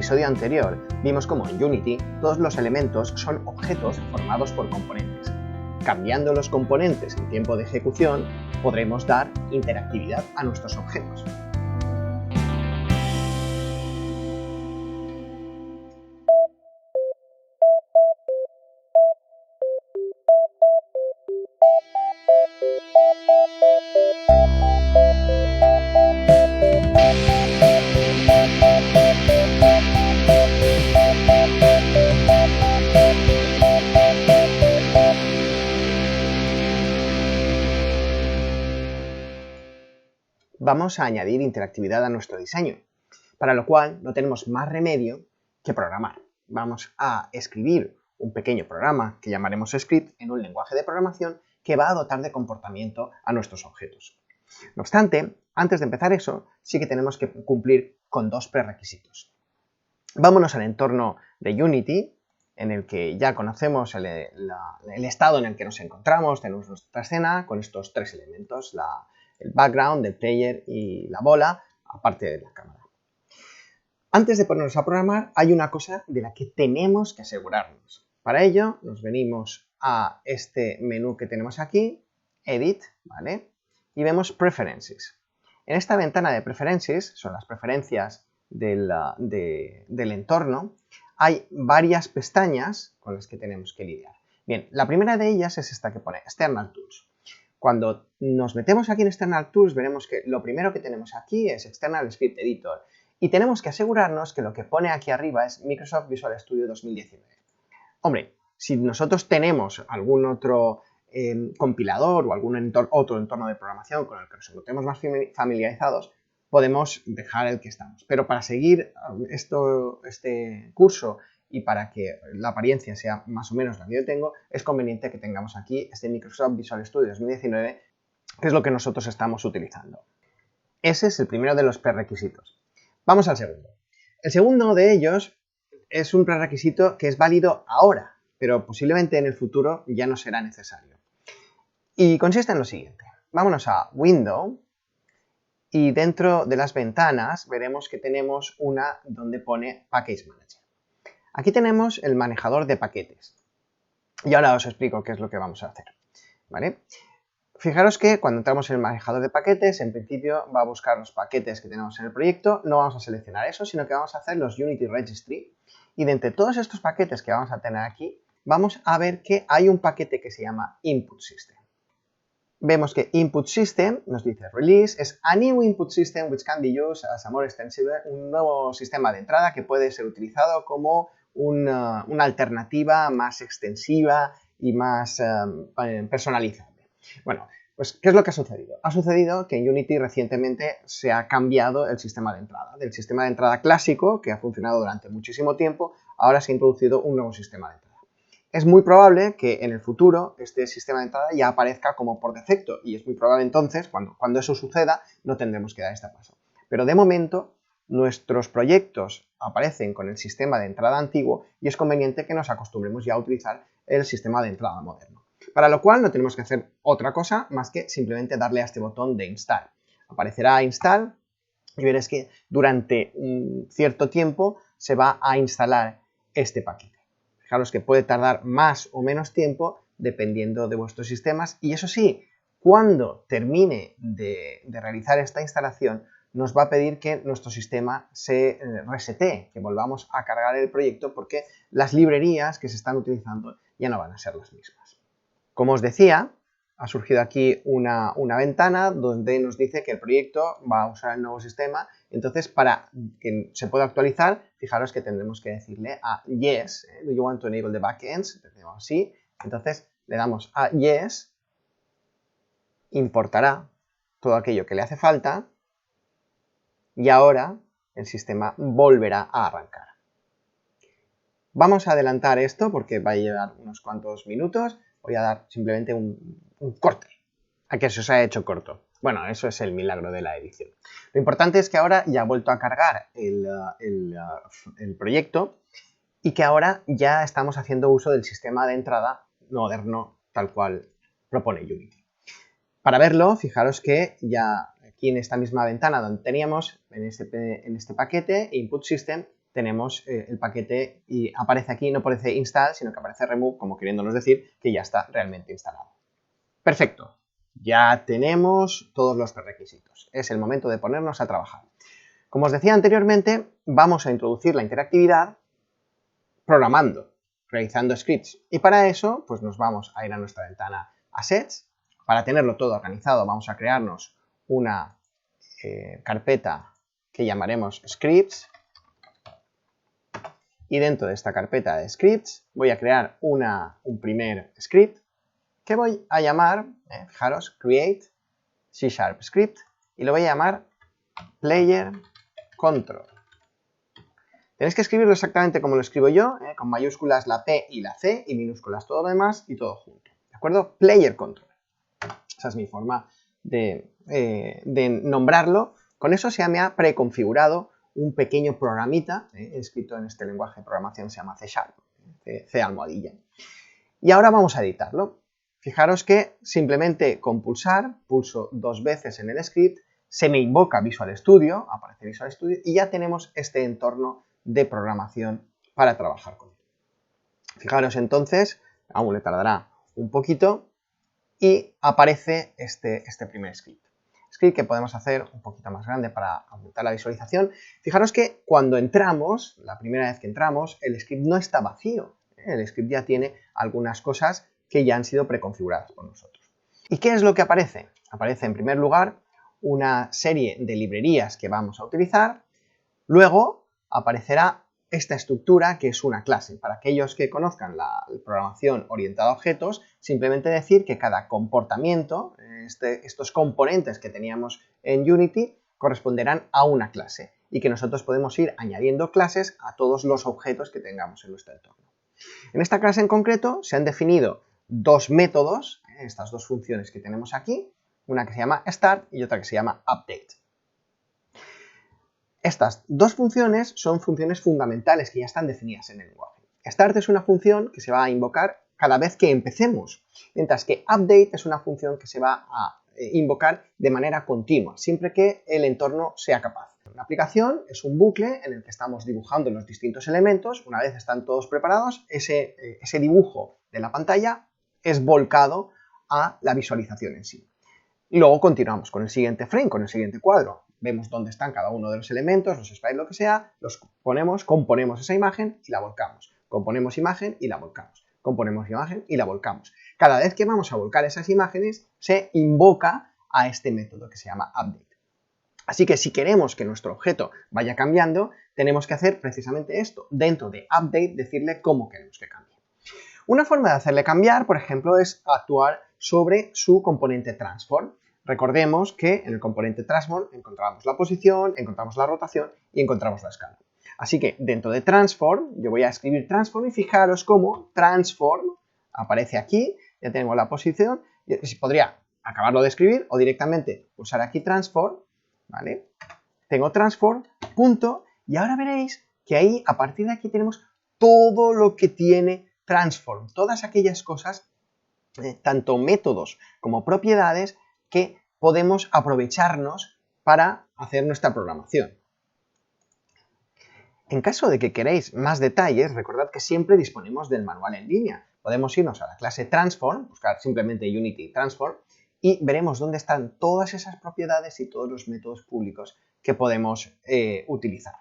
episodio anterior vimos cómo en Unity todos los elementos son objetos formados por componentes. Cambiando los componentes en tiempo de ejecución, podremos dar interactividad a nuestros objetos. Vamos a añadir interactividad a nuestro diseño, para lo cual no tenemos más remedio que programar. Vamos a escribir un pequeño programa que llamaremos script en un lenguaje de programación que va a dotar de comportamiento a nuestros objetos. No obstante, antes de empezar eso, sí que tenemos que cumplir con dos prerequisitos. Vámonos al entorno de Unity, en el que ya conocemos el estado en el que nos encontramos, tenemos nuestra escena con estos tres elementos, el background, el player y la bola, aparte de la cámara. Antes de ponernos a programar, hay una cosa de la que tenemos que asegurarnos. Para ello, nos venimos a este menú que tenemos aquí, Edit, ¿vale? Y vemos Preferences. En esta ventana de Preferences, son las preferencias del entorno, hay varias pestañas con las que tenemos que lidiar. Bien, la primera de ellas es esta que pone External Tools. Cuando nos metemos aquí en External Tools, veremos que lo primero que tenemos aquí es External Script Editor y tenemos que asegurarnos que lo que pone aquí arriba es Microsoft Visual Studio 2019. Hombre, si nosotros tenemos algún otro compilador o algún otro entorno de programación con el que nos encontremos más familiarizados, podemos dejar el que estamos. Pero para seguir este curso y para que la apariencia sea más o menos la que yo tengo, es conveniente que tengamos aquí este Microsoft Visual Studio 2019, que es lo que nosotros estamos utilizando. Ese es el primero de los prerequisitos. Vamos al segundo. El segundo de ellos es un prerequisito que es válido ahora, pero posiblemente en el futuro ya no será necesario. Y consiste en lo siguiente. Vámonos a Window y dentro de las ventanas veremos que tenemos una donde pone Package Manager. Aquí tenemos el manejador de paquetes. Y ahora os explico qué es lo que vamos a hacer, ¿vale? Fijaros que cuando entramos en el manejador de paquetes, en principio va a buscar los paquetes que tenemos en el proyecto. No vamos a seleccionar eso, sino que vamos a hacer los Unity Registry. Y de entre todos estos paquetes que vamos a tener aquí, vamos a ver que hay un paquete que se llama Input System. Vemos que Input System nos dice Release es a new input system which can be used as a more extensive, un nuevo sistema de entrada que puede ser utilizado como una alternativa más extensiva y más personalizable. Bueno, pues ¿qué es lo que ha sucedido? Ha sucedido que en Unity recientemente se ha cambiado el sistema de entrada. Del sistema de entrada clásico, que ha funcionado durante muchísimo tiempo, ahora se ha introducido un nuevo sistema de entrada. Es muy probable que en el futuro este sistema de entrada ya aparezca como por defecto y es muy probable entonces, cuando eso suceda, no tendremos que dar este paso. Pero de momento, nuestros proyectos aparecen con el sistema de entrada antiguo y es conveniente que nos acostumbremos ya a utilizar el sistema de entrada moderno. Para lo cual no tenemos que hacer otra cosa más que simplemente darle a este botón de Install. Aparecerá Install y veréis que durante un cierto tiempo se va a instalar este paquete. Fijaros que puede tardar más o menos tiempo dependiendo de vuestros sistemas y eso sí, cuando termine de realizar esta instalación nos va a pedir que nuestro sistema se resetee, que volvamos a cargar el proyecto porque las librerías que se están utilizando ya no van a ser las mismas. Como os decía, ha surgido aquí una ventana donde nos dice que el proyecto va a usar el nuevo sistema. Entonces, para que se pueda actualizar, fijaros que tendremos que decirle a Yes, do you want to enable the backends? Decimos sí. Entonces, le damos a Yes, importará todo aquello que le hace falta y ahora el sistema volverá a arrancar. Vamos a adelantar esto porque va a llevar unos cuantos minutos. Voy a dar simplemente un corte. A que se os haya hecho corto. Bueno, eso es el milagro de la edición. Lo importante es que ahora ya ha vuelto a cargar el proyecto y que ahora ya estamos haciendo uso del sistema de entrada moderno tal cual propone Unity. Para verlo, fijaros que ya aquí en esta misma ventana donde teníamos en este paquete Input System, tenemos el paquete y aparece aquí, no aparece install, sino que aparece remove, como queriéndonos decir que ya está realmente instalado. Perfecto, ya tenemos todos los prerequisitos. Es el momento de ponernos a trabajar. Como os decía anteriormente, vamos a introducir la interactividad programando, realizando scripts. Y para eso, pues nos vamos a ir a nuestra ventana Assets. Para tenerlo todo organizado, vamos a crearnos una carpeta que llamaremos Scripts. Y dentro de esta carpeta de Scripts voy a crear un primer script que voy a llamar, fijaros, Create C# Script, y lo voy a llamar Player Control. Tenéis que escribirlo exactamente como lo escribo yo, con mayúsculas la P y la C y minúsculas todo lo demás y todo junto. ¿De acuerdo? Player Control. Esa es mi forma de nombrarlo. Con eso se me ha preconfigurado un pequeño programita escrito en este lenguaje de programación, se llama C#, C almohadilla. Y ahora vamos a editarlo. Fijaros que simplemente con pulsar, pulso 2 veces en el script, se me invoca Visual Studio, aparece Visual Studio y ya tenemos este entorno de programación para trabajar con él. Fijaros entonces, aún le tardará un poquito y aparece este primer script. Script que podemos hacer un poquito más grande para aumentar la visualización. Fijaros que cuando entramos, la primera vez que entramos, el script no está vacío. El script ya tiene algunas cosas que ya han sido preconfiguradas por nosotros. ¿Y qué es lo que aparece? Aparece en primer lugar una serie de librerías que vamos a utilizar. Luego aparecerá esta estructura que es una clase. Para aquellos que conozcan la programación orientada a objetos, simplemente decir que cada comportamiento, estos componentes que teníamos en Unity, corresponderán a una clase y que nosotros podemos ir añadiendo clases a todos los objetos que tengamos en nuestro entorno. En esta clase en concreto se han definido dos métodos, estas dos funciones que tenemos aquí, una que se llama start y otra que se llama update. Estas dos funciones son funciones fundamentales que ya están definidas en el lenguaje. Start es una función que se va a invocar cada vez que empecemos, mientras que update es una función que se va a invocar de manera continua, siempre que el entorno sea capaz. Una aplicación es un bucle en el que estamos dibujando los distintos elementos. Una vez están todos preparados, ese dibujo de la pantalla es volcado a la visualización en sí. Y luego continuamos con el siguiente frame, con el siguiente cuadro. Vemos dónde están cada uno de los elementos, los sprites, lo que sea, los ponemos, componemos esa imagen y la volcamos. Componemos imagen y la volcamos. Componemos imagen y la volcamos. Cada vez que vamos a volcar esas imágenes, se invoca a este método que se llama update. Así que si queremos que nuestro objeto vaya cambiando, tenemos que hacer precisamente esto. Dentro de update, decirle cómo queremos que cambie. Una forma de hacerle cambiar, por ejemplo, es actuar sobre su componente transform. Recordemos que en el componente transform encontramos la posición, encontramos la rotación y encontramos la escala. Así que dentro de transform, yo voy a escribir transform y fijaros cómo transform aparece aquí, ya tengo la posición, y podría acabarlo de escribir o directamente pulsar aquí transform, ¿vale? Tengo transform, punto, y ahora veréis que ahí, a partir de aquí, tenemos todo lo que tiene transform, todas aquellas cosas, tanto métodos como propiedades, que podemos aprovecharnos para hacer nuestra programación. En caso de que queréis más detalles, recordad que siempre disponemos del manual en línea. Podemos irnos a la clase Transform, buscar simplemente Unity Transform y veremos dónde están todas esas propiedades y todos los métodos públicos que podemos utilizar.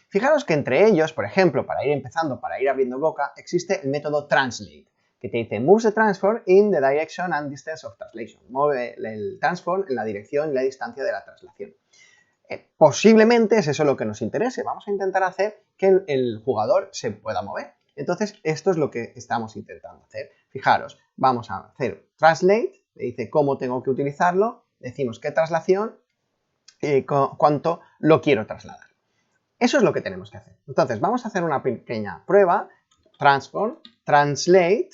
Fijaros que entre ellos, por ejemplo, para ir empezando, para ir abriendo boca, existe el método Translate, que te dice moves the transform in the direction and distance of translation. Mueve el transform en la dirección y la distancia de la traslación. Posiblemente es eso lo que nos interese. Vamos a intentar hacer que el jugador se pueda mover. Entonces, esto es lo que estamos intentando hacer. Fijaros, vamos a hacer translate, le dice cómo tengo que utilizarlo, decimos qué traslación, cuánto lo quiero trasladar. Eso es lo que tenemos que hacer. Entonces, vamos a hacer una pequeña prueba. Transform, translate,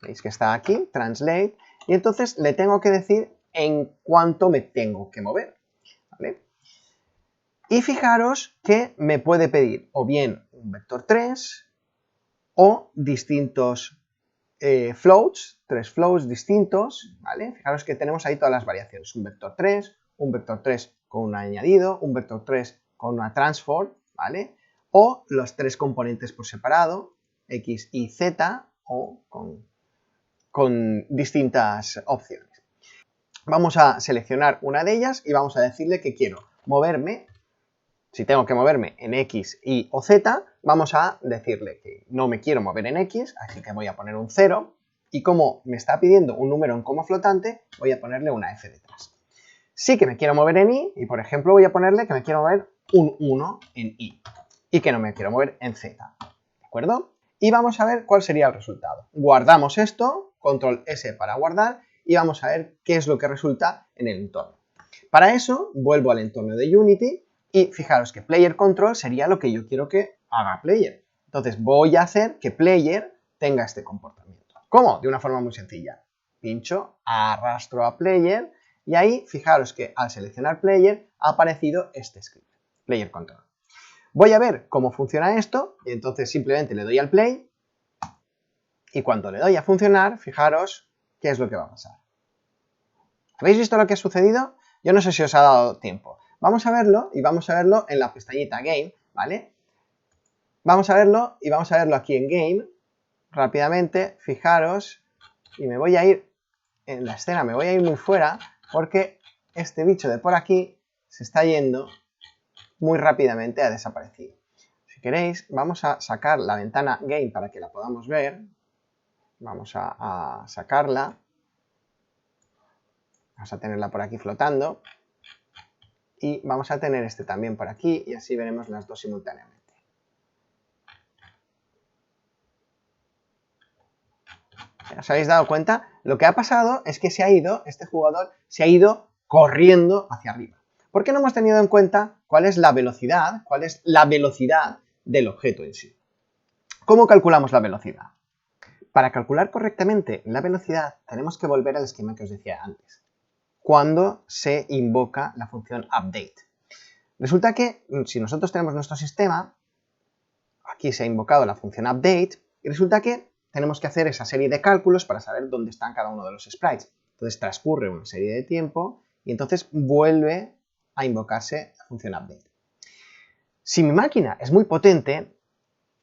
veis que está aquí, translate, y entonces le tengo que decir en cuánto me tengo que mover, ¿vale? Y fijaros que me puede pedir o bien un vector 3 o distintos floats, 3 floats distintos, ¿vale? Fijaros que tenemos ahí todas las variaciones, un vector 3 con un añadido, un vector 3 con una transform, ¿vale? o los tres componentes por separado, X y Z, o con distintas opciones. Vamos a seleccionar una de ellas y vamos a decirle que quiero moverme. Si tengo que moverme en X, Y o Z, vamos a decirle que no me quiero mover en X, así que voy a poner un 0. Y como me está pidiendo un número en coma flotante, voy a ponerle una F detrás. Sí que me quiero mover en Y, y por ejemplo voy a ponerle que me quiero mover un 1 en Y. Y que no me quiero mover en Z. ¿De acuerdo? Y vamos a ver cuál sería el resultado. Guardamos esto, control S para guardar, y vamos a ver qué es lo que resulta en el entorno. Para eso, vuelvo al entorno de Unity y fijaros que Player Control sería lo que yo quiero que haga Player. Entonces voy a hacer que Player tenga este comportamiento. ¿Cómo? De una forma muy sencilla. Pincho, arrastro a Player y ahí fijaros que al seleccionar Player ha aparecido este script, Player Control. Voy a ver cómo funciona esto y entonces simplemente le doy al Play y cuando le doy a funcionar, fijaros qué es lo que va a pasar. ¿Habéis visto lo que ha sucedido? Yo no sé si os ha dado tiempo. Vamos a verlo y vamos a verlo en la pestañita Game, ¿vale? Vamos a verlo y vamos a verlo aquí en Game rápidamente. Fijaros y me voy a ir en la escena, me voy a ir muy fuera porque este bicho de por aquí se está yendo muy rápidamente, ha desaparecido. Si queréis, vamos a sacar la ventana Game para que la podamos ver. Vamos a sacarla. Vamos a tenerla por aquí flotando. Y vamos a tener este también por aquí y así veremos las dos simultáneamente. ¿Os habéis dado cuenta? Lo que ha pasado es que este jugador se ha ido corriendo hacia arriba. ¿Por qué no hemos tenido en cuenta cuál es la velocidad del objeto en sí? ¿Cómo calculamos la velocidad? Para calcular correctamente la velocidad tenemos que volver al esquema que os decía antes, cuando se invoca la función update. Resulta que si nosotros tenemos nuestro sistema, aquí se ha invocado la función update, y resulta que tenemos que hacer esa serie de cálculos para saber dónde están cada uno de los sprites. Entonces transcurre una serie de tiempo y entonces vuelve a invocarse la función update. Si mi máquina es muy potente,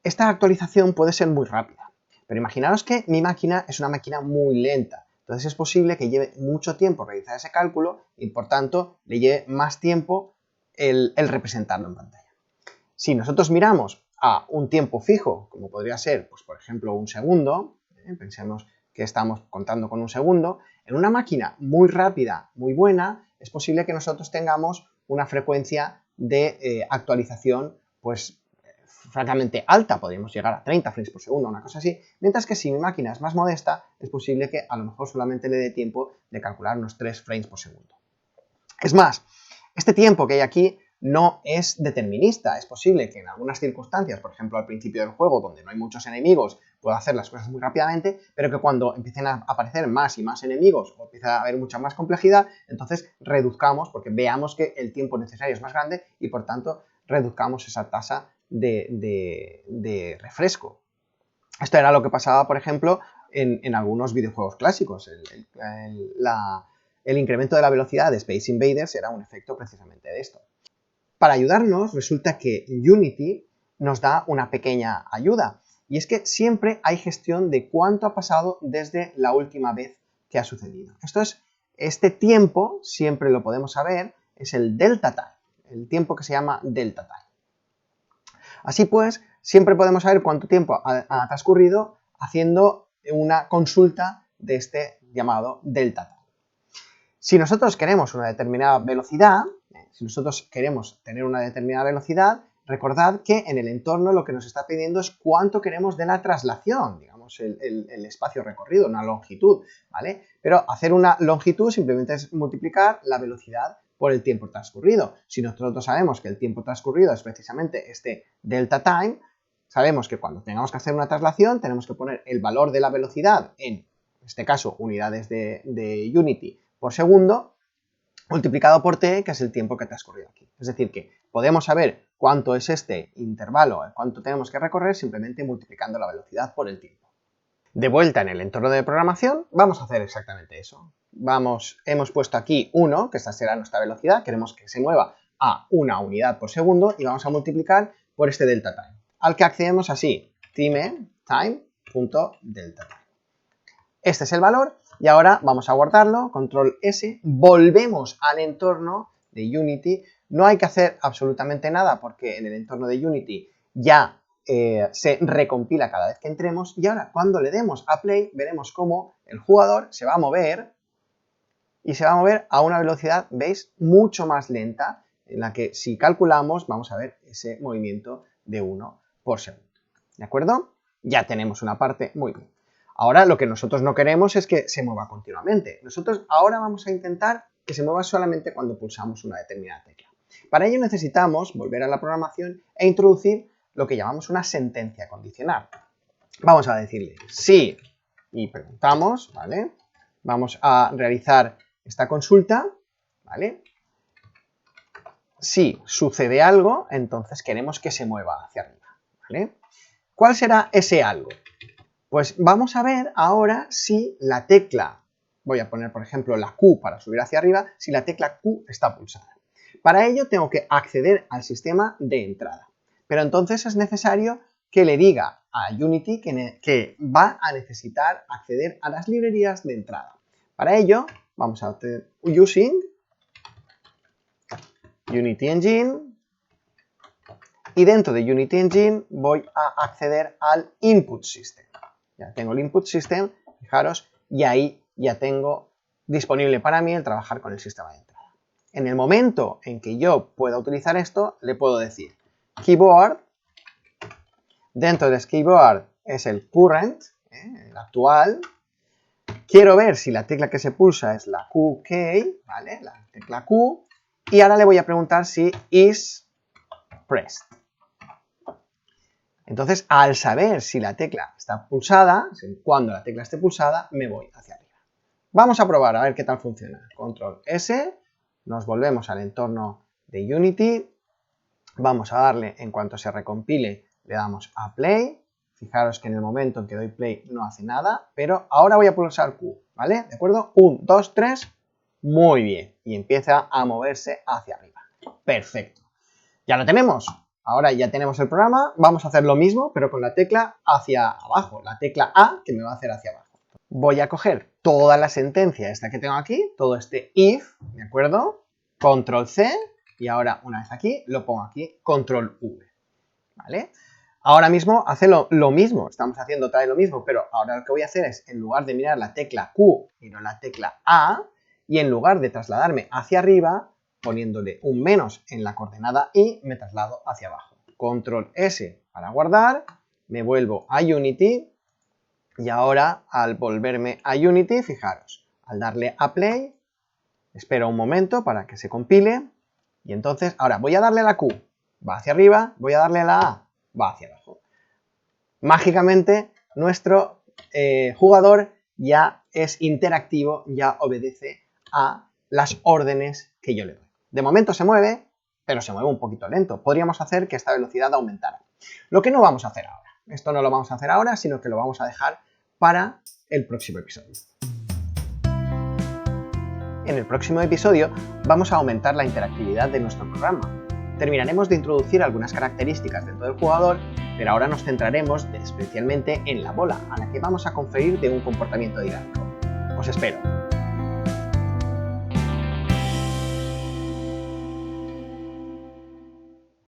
esta actualización puede ser muy rápida. Pero imaginaos que mi máquina es una máquina muy lenta. Entonces es posible que lleve mucho tiempo realizar ese cálculo y por tanto le lleve más tiempo el representarlo en pantalla. Si nosotros miramos a un tiempo fijo, como podría ser, pues, por ejemplo, un segundo, pensemos que estamos contando con un segundo, en una máquina muy rápida, muy buena, es posible que nosotros tengamos una frecuencia de actualización pues francamente alta, podríamos llegar a 30 frames por segundo, una cosa así, mientras que si mi máquina es más modesta, es posible que a lo mejor solamente le dé tiempo de calcular unos 3 frames por segundo. Es más, este tiempo que hay aquí no es determinista, es posible que en algunas circunstancias, por ejemplo al principio del juego, donde no hay muchos enemigos, pueda hacer las cosas muy rápidamente, pero que cuando empiecen a aparecer más y más enemigos o empieza a haber mucha más complejidad, entonces reduzcamos, porque veamos que el tiempo necesario es más grande y por tanto reduzcamos esa tasa de refresco. Esto era lo que pasaba, por ejemplo, en algunos videojuegos clásicos. El incremento de la velocidad de Space Invaders era un efecto precisamente de esto. Para ayudarnos, resulta que Unity nos da una pequeña ayuda. Y es que siempre hay gestión de cuánto ha pasado desde la última vez que ha sucedido. Este tiempo, siempre lo podemos saber, es el delta time, el tiempo que se llama delta time. Así pues, siempre podemos saber cuánto tiempo ha transcurrido haciendo una consulta de este llamado delta time. Si nosotros queremos una determinada velocidad, recordad que en el entorno lo que nos está pidiendo es cuánto queremos de la traslación, digamos, el espacio recorrido, una longitud, ¿vale? Pero hacer una longitud simplemente es multiplicar la velocidad por el tiempo transcurrido. Si nosotros sabemos que el tiempo transcurrido es precisamente este delta time, sabemos que cuando tengamos que hacer una traslación tenemos que poner el valor de la velocidad en este caso unidades de Unity por segundo, multiplicado por t, que es el tiempo que ha transcurrido aquí. Es decir, que podemos saber cuánto es este intervalo, cuánto tenemos que recorrer simplemente multiplicando la velocidad por el tiempo. De vuelta en el entorno de programación, vamos a hacer exactamente eso. Hemos puesto aquí 1, que esta será nuestra velocidad, queremos que se mueva a 1 unidad por segundo y vamos a multiplicar por este delta time, al que accedemos así, time.delta. Este es el valor y ahora vamos a guardarlo, control S, volvemos al entorno de Unity. No hay que hacer absolutamente nada porque en el entorno de Unity ya se recompila cada vez que entremos y ahora cuando le demos a play veremos cómo el jugador se va a mover y se va a mover a una velocidad, ¿veis?, mucho más lenta, en la que si calculamos vamos a ver ese movimiento de 1 por segundo. ¿De acuerdo? Ya tenemos una parte muy bien. Ahora lo que nosotros no queremos es que se mueva continuamente. Nosotros ahora vamos a intentar que se mueva solamente cuando pulsamos una determinada tecla. Para ello necesitamos volver a la programación e introducir lo que llamamos una sentencia condicional. Vamos a decirle sí y preguntamos, ¿vale? Vamos a realizar esta consulta, ¿vale? Si sucede algo, entonces queremos que se mueva hacia arriba, ¿vale? ¿Cuál será ese algo? Pues vamos a ver ahora si la tecla, voy a poner por ejemplo la Q para subir hacia arriba, si la tecla Q está pulsada. Para ello tengo que acceder al sistema de entrada, pero entonces es necesario que le diga a Unity que va a necesitar acceder a las librerías de entrada. Para ello vamos a hacer using Unity Engine y dentro de Unity Engine voy a acceder al Input System. Ya tengo el Input System, fijaros, y ahí ya tengo disponible para mí el trabajar con el sistema de entrada. En el momento en que yo pueda utilizar esto, le puedo decir keyboard, dentro de keyboard es el current, el actual. Quiero ver si la tecla que se pulsa es la QK, ¿vale? La tecla Q, y ahora le voy a preguntar si is pressed. Entonces, al saber si la tecla está pulsada, cuando la tecla esté pulsada, me voy hacia arriba. Vamos a probar a ver qué tal funciona. Control S, nos volvemos al entorno de Unity, vamos a darle, en cuanto se recompile, le damos a play. Fijaros que en el momento en que doy play no hace nada, pero ahora voy a pulsar Q, ¿vale? ¿De acuerdo? 1, 2, 3, muy bien. Y empieza a moverse hacia arriba. Perfecto. Ya lo tenemos. Ahora ya tenemos el programa, vamos a hacer lo mismo, pero con la tecla hacia abajo, la tecla A que me va a hacer hacia abajo. Voy a coger toda la sentencia esta que tengo aquí, todo este if, ¿de acuerdo? Control C, y ahora una vez aquí, lo pongo aquí, Control V, ¿vale? Ahora mismo hace lo mismo, estamos haciendo otra vez lo mismo, pero ahora lo que voy a hacer es, en lugar de mirar la tecla Q, miro la tecla A, y en lugar de trasladarme hacia arriba, poniéndole un menos en la coordenada Y, me traslado hacia abajo. Control S para guardar, me vuelvo a Unity y ahora al volverme a Unity, fijaros, al darle a play, espero un momento para que se compile y entonces ahora voy a darle a la Q, va hacia arriba, voy a darle a la A, va hacia abajo. Mágicamente nuestro jugador ya es interactivo, ya obedece a las órdenes que yo le doy. De momento se mueve, pero se mueve un poquito lento. Podríamos hacer que esta velocidad aumentara. Lo que no vamos a hacer ahora. Esto no lo vamos a hacer ahora, sino que lo vamos a dejar para el próximo episodio. En el próximo episodio vamos a aumentar la interactividad de nuestro programa. Terminaremos de introducir algunas características dentro del jugador, pero ahora nos centraremos especialmente en la bola, a la que vamos a conferir de un comportamiento dinámico. Os espero.